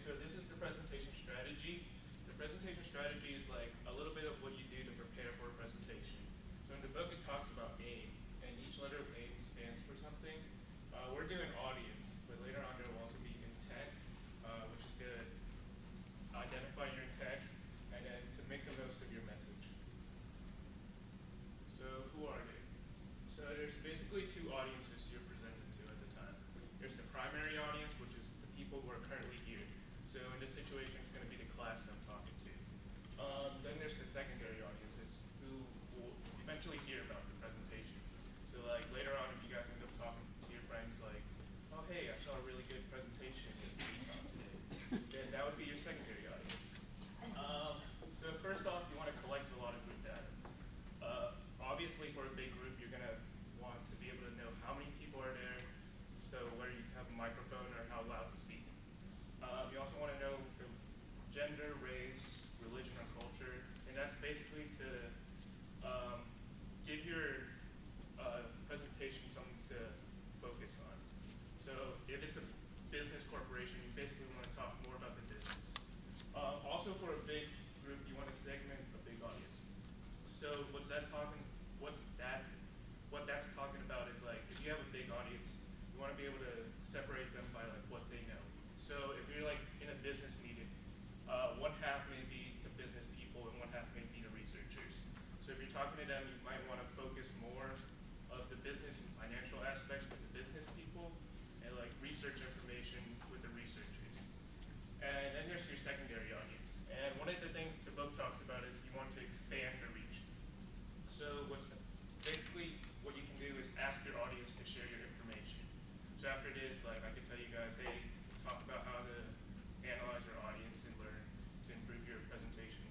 so this is the presentation strategy. The presentation strategy is like a little bit of what you do to prepare for a presentation. So in the book it talks about AIM, and each letter of AIM stands for something. We're doing audience, but later on there will also be intent, which is to identify your intent and then to make the most of your message. So who are they? So there's basically two audiences you're presented to at the time. There's the primary audience, which is the people who are currently here. So in this situation, it's going to be the class I'm talking to. Then there's the secondary audiences who will eventually hear about the presentation. So like later on, if you guys end up talking to your friends like, oh hey, I saw a really good presentation with BCOM today, then that would be your secondary audience. So first off, you want to collect a lot of group data. Obviously, for a big group, you're going to want to be able to know how many people are there, so whether you have a microphone or how loud to speak. You also want to know the gender, race, religion, or culture, and that's basically to give your presentation something to focus on. So if it's a business corporation, you basically want to talk more about the business. Also, for a big group, you want to segment a big audience. So what that's talking about is like, if you have a big audience, you want to be able to separate them by like what they know. So if you're like in a business meeting, one half may be the business people and one half may be the researchers. So if you're talking to them, you might want to focus more of the business and financial aspects with the business people and like research information with the researchers. And then there's your secondary audience. And one of the things the book talks about is you want to expand the reach. So basically what you can do is ask your audience to share your information. So after this, like I could tell you guys, hey, talk about how to analyze your audience and learn to improve your presentation.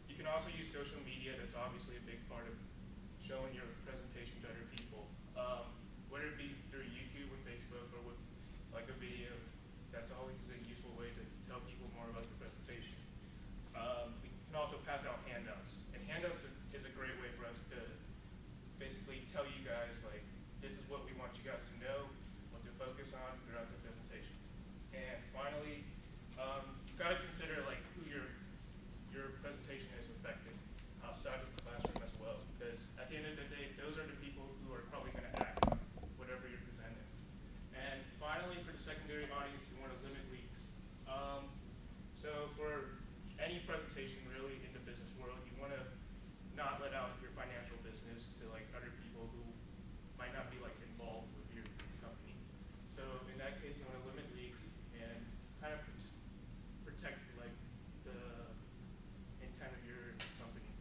You can also use social media. That's obviously a big part of showing your presentation to other people. Whether it be through YouTube or Facebook or with like a video, that's always a useful way to tell people more about the presentation. We can also pass out handouts. And handouts is a great way for us to basically tell you guys, like, this is what we want you guys to know, what to focus on throughout the presentation. And finally, you've got to consider, like, who your presentation is affecting outside of the classroom as well. Because at the end of the day, those are the people who are probably going to act on whatever you're presenting. And finally, for the secondary audience, you want to limit leaks. So for any presentation really in the business world, you want to not let out your financial business to like other people who might not be like involved with your company. So in that case, you want to limit leaks and kind of protect like the intent of your company.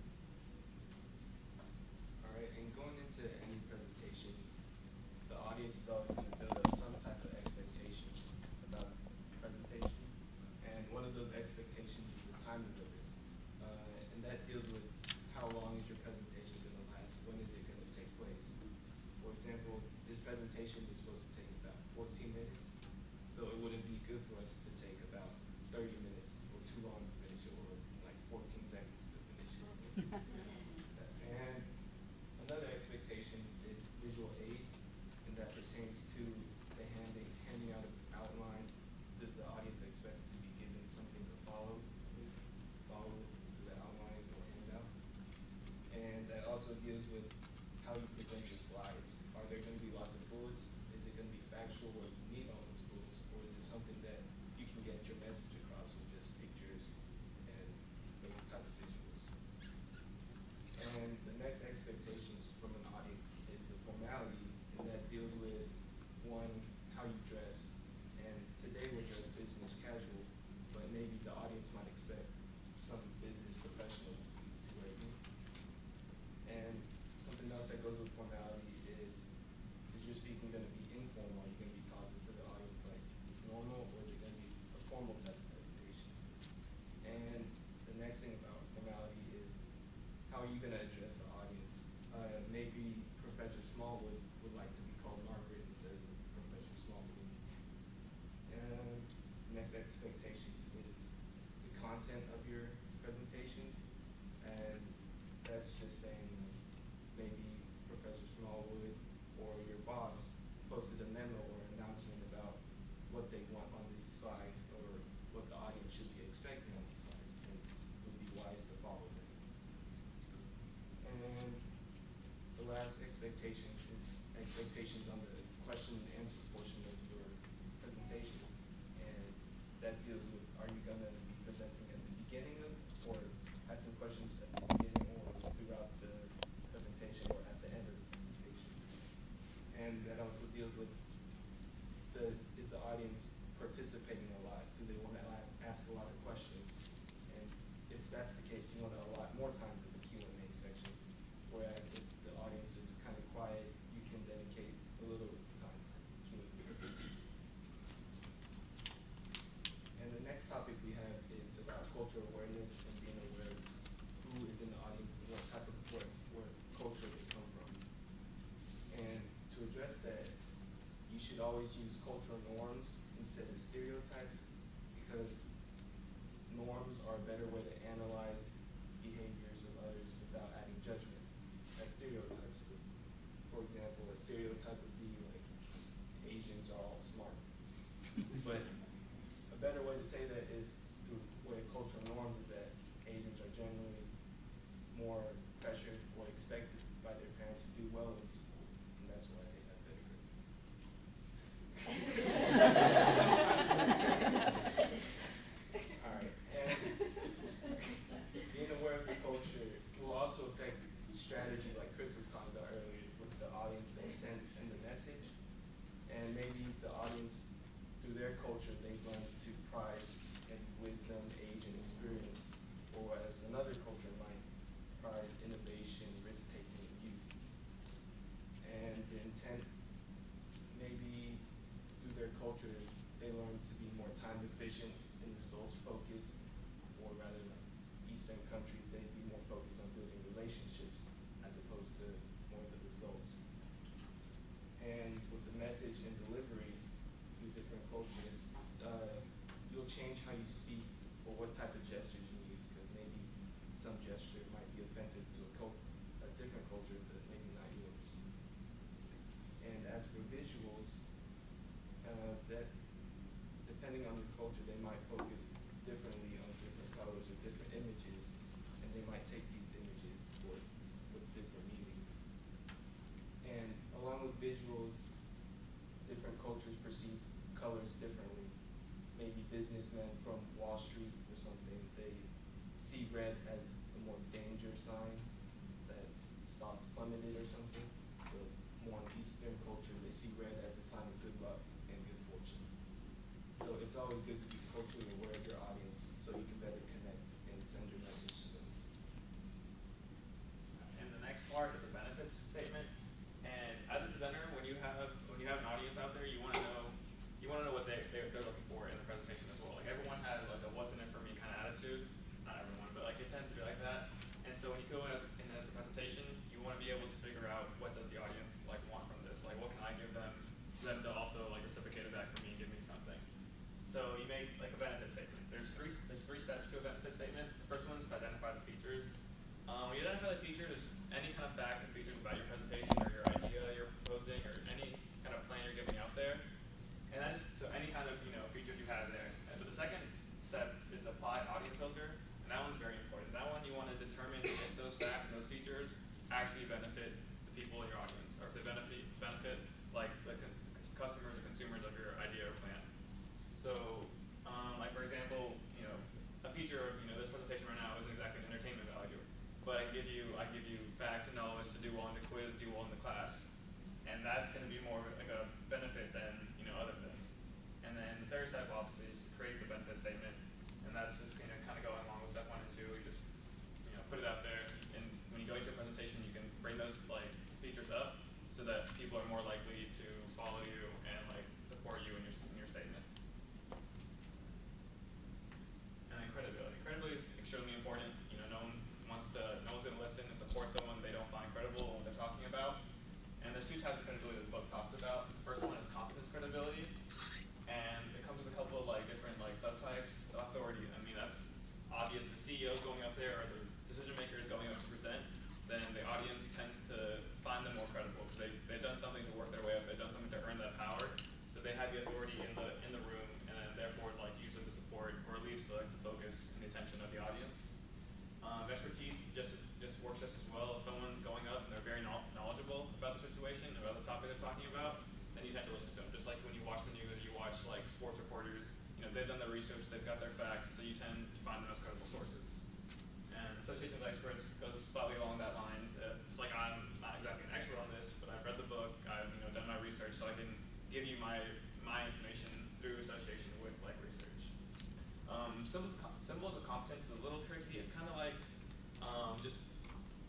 All right, and going into any presentation, the audience is always going to build up some type of expectations about the presentation. And one of those expectations is the time limit. And that deals with how long is your presentation going to last? When is it going to take place? For example, this presentation is supposed to take about 14 minutes. So it wouldn't be good for us to take about 30 minutes or too long to finish it, or like 14 seconds to finish it. And another expectation is visual aids, and that pertains to the handing out of outlines. Does the audience expect to be given something to follow through the outlines or handout? And that also deals with how you present your slides. Are there going to be lots of bullets? Is it going to be factual where you need all those bullets? Or is it something that you can get your message across with just pictures and those type of visuals? And the next expectations from an audience is the formality, and that deals with, one, how you dress. And today we're dressed business casual, but maybe the audience might expect some business professional piece to wear. And something else that goes with formality is your speaking going to be informal? Are you going to be talking to the audience like it's normal, or is it going to be a formal type of presentation? And the next thing about formality is how are you going to address the audience? Maybe Professor Smallwood would like to be called Margaret instead of Professor Smallwood. And next expectations is the content of your presentation, and that's just saying maybe Professor Smallwood or your boss posted a memo or announcement about what they want on these slides or expectations on the question and answer portion of your presentation, and that deals with, are you going to be presenting at the beginning of, or asking questions at the beginning or throughout the presentation or at the end of the presentation. And that also deals with is the audience participating a lot? Do they want to ask a lot of questions? And if that's the case, you want to allot more time to the Q&A section. Whereas if the audience is kind of quiet, you can dedicate a little time to Q&A. And the next topic we have is about cultural awareness and being aware of who is in the audience and what type of what culture they come from. And to address that, you should always use cultural norms instead of stereotypes, because norms are a better way to analyze behaviors of others without adding judgment, as stereotypes would. For example, a stereotype would be like Asians are all smart. But a better way to say that is through way of cultural norms is that Asians are generally more pressured or expected by their parents to do well in school, and that's why they have better grades. All right, and being aware of the culture will also affect strategy, like Chris was talking about earlier, with the audience, the intent, and the message. And maybe the audience, through their culture, they've learned to prize maybe wisdom, age, and experience, or as another culture might prize innovation, risk-taking, and youth. And the intent, maybe through their culture, they learn to be more time efficient and results focused, or rather like Eastern countries, they'd be more focused on building relationships as opposed to more of the results. And with the message and delivery through different cultures, you'll change how you speak or what type of gestures you use, because maybe some gesture might be offensive to a different culture, but maybe not yours. And as for visuals, that depending on the culture, they might focus differently on different colors or different images, and they might take these images with different meanings. And along with visuals, different cultures perceive colors differently. Maybe businessmen from Wall Street or something, they see red as a more danger sign that stocks plummeted or something. But more in Eastern culture, they see red as a sign of good luck and good fortune. So it's always good to be culturally aware of your audience so you can better connect and send your message to them. And the next part is the benefits statement. And as a presenter, when you have an audience out there, you want to know what they're looking for in the presentation as well. Like everyone has like a what's in it for me kind of attitude. Not everyone, but like it tends to be like that. And so when you go in as a presentation, you want to be able to figure out what does the audience like want from this. Like what can I give them for them to also like reciprocate it back from me and give me something. So you make like a benefit statement. There's three steps to a benefit statement. The first one is to identify the features. When you identify the feature, there's any kind of facts and features about your presentation or your idea you're proposing or any kind of plan you're giving out there. And that's so any kind of features you have there. But the second step is the apply audience filter, and that one's very important. That one you want to determine if those facts and those features actually benefit the people in your audience, or if they benefit like the customers or consumers of your idea or plan. So, like for example, a feature of this presentation right now isn't exactly an entertainment value, but I give you facts and knowledge to do well in the quiz, do well in the class, and that's going to be more like a benefit than other things. And then the third step obviously is to create the benefit statement, and that's just kind of going along with step 1 and 2. You just put it out there, and when you go into a presentation, you can bring those like features up so that people are more likely to follow you and like support you in your statement. And then credibility. Credibility is extremely important. No one's going to listen and support someone they don't find credible in what they're talking about. And there's two types of credibility that the book talks about. The first one is competence credibility, and it comes with a couple of like different like subtypes. Authority. I mean that's obvious. The CEO is going up there, or the decision maker is going up to present. Then the audience tends to find them more credible because they've done something to work their way up. They've done something to earn that power. So they have the authority in the room, and then therefore like usually the support, or at least like the focus and the attention of the audience. Expertise just works just as well. If someone's going up and they're very knowledgeable about the information about the topic they're talking about, then you tend to listen to them. Just like when you watch the news, you watch like sports reporters, you know, they've done their research, they've got their facts, so you tend to find them as credible sources. And association with experts goes slightly along that line. It's like I'm not exactly an expert on this, but I've read the book, I've done my research, so I can give you my information through association with like research. Symbols of competence is a little tricky. It's kind of like just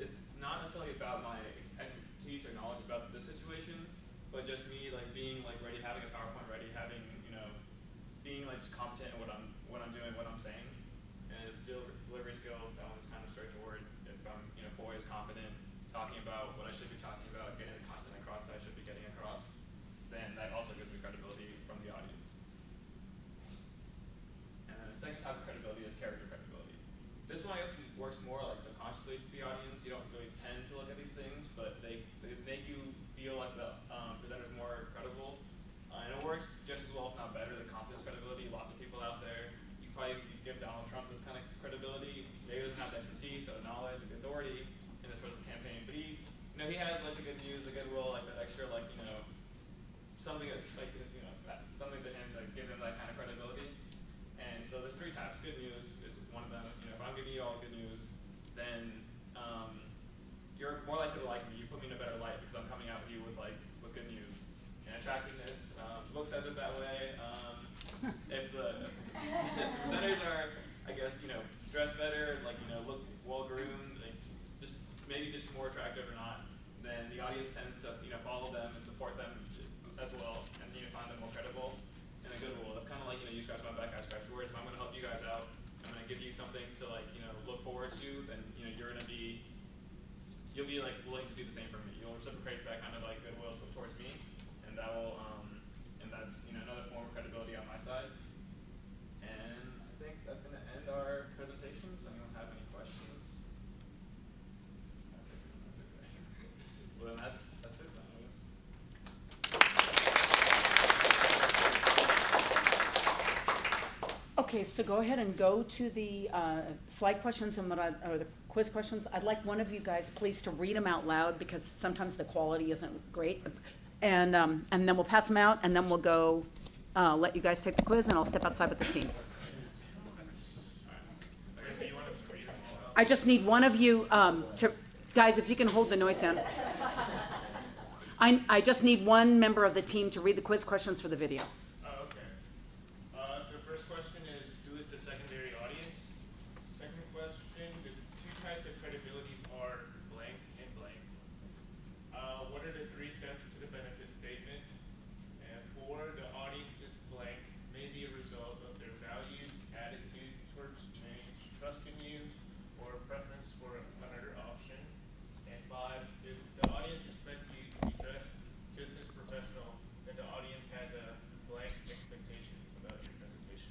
it's not necessarily about my expertise or knowledge about the situation, but just me like being like ready, having a PowerPoint ready, having being like just competent in what I'm doing, what I'm saying. And delivery skill, that one's kind of straightforward. If I'm poised, confident, talking about what I should be talking about, getting the content across that I should be getting across, then that also gives me credibility from the audience. And then the second type of credibility is character credibility. This one I guess works more like subconsciously to the audience. You don't really tend to look at these things, but they make you feel like the presenter's more credible. And it works just as well, if not better, than confidence credibility. Lots of people out there, you probably give Donald Trump this kind of credibility. Maybe he doesn't have the expertise or the knowledge or the authority in this sort of campaign, but he has like the good news, the goodwill, like that extra something that's like something to him to give him that kind of credibility. And so there's three types. Good news is one of them. If I'm giving you all good news, then you're more likely to like me. You put me in a better light because I'm coming out with you with good news. And attractiveness, the book says it that way. If the presenters are, I guess, dressed better, look well groomed, maybe just more attractive or not, then the audience tends to follow them and support them as well, and find them more credible. And a good rule, that's kind of like you scratch my back, I scratch yours. If I'm going to help you guys out, I'm going to give you something to look forward to, then you'll be willing to do the same for me. You'll reciprocate that kind of goodwill towards me, and that will and that's another form of credibility on my side. And I think that's going to end our presentation. Does anyone have any questions? Well, then that's it then, I guess. Okay, so go ahead and go to the slide questions or the quiz questions. I'd like one of you guys, please, to read them out loud because sometimes the quality isn't great. And then we'll pass them out, and then we'll go let you guys take the quiz, and I'll step outside with the team. I just need one of you guys, if you can hold the noise down. I just need one member of the team to read the quiz questions for the video.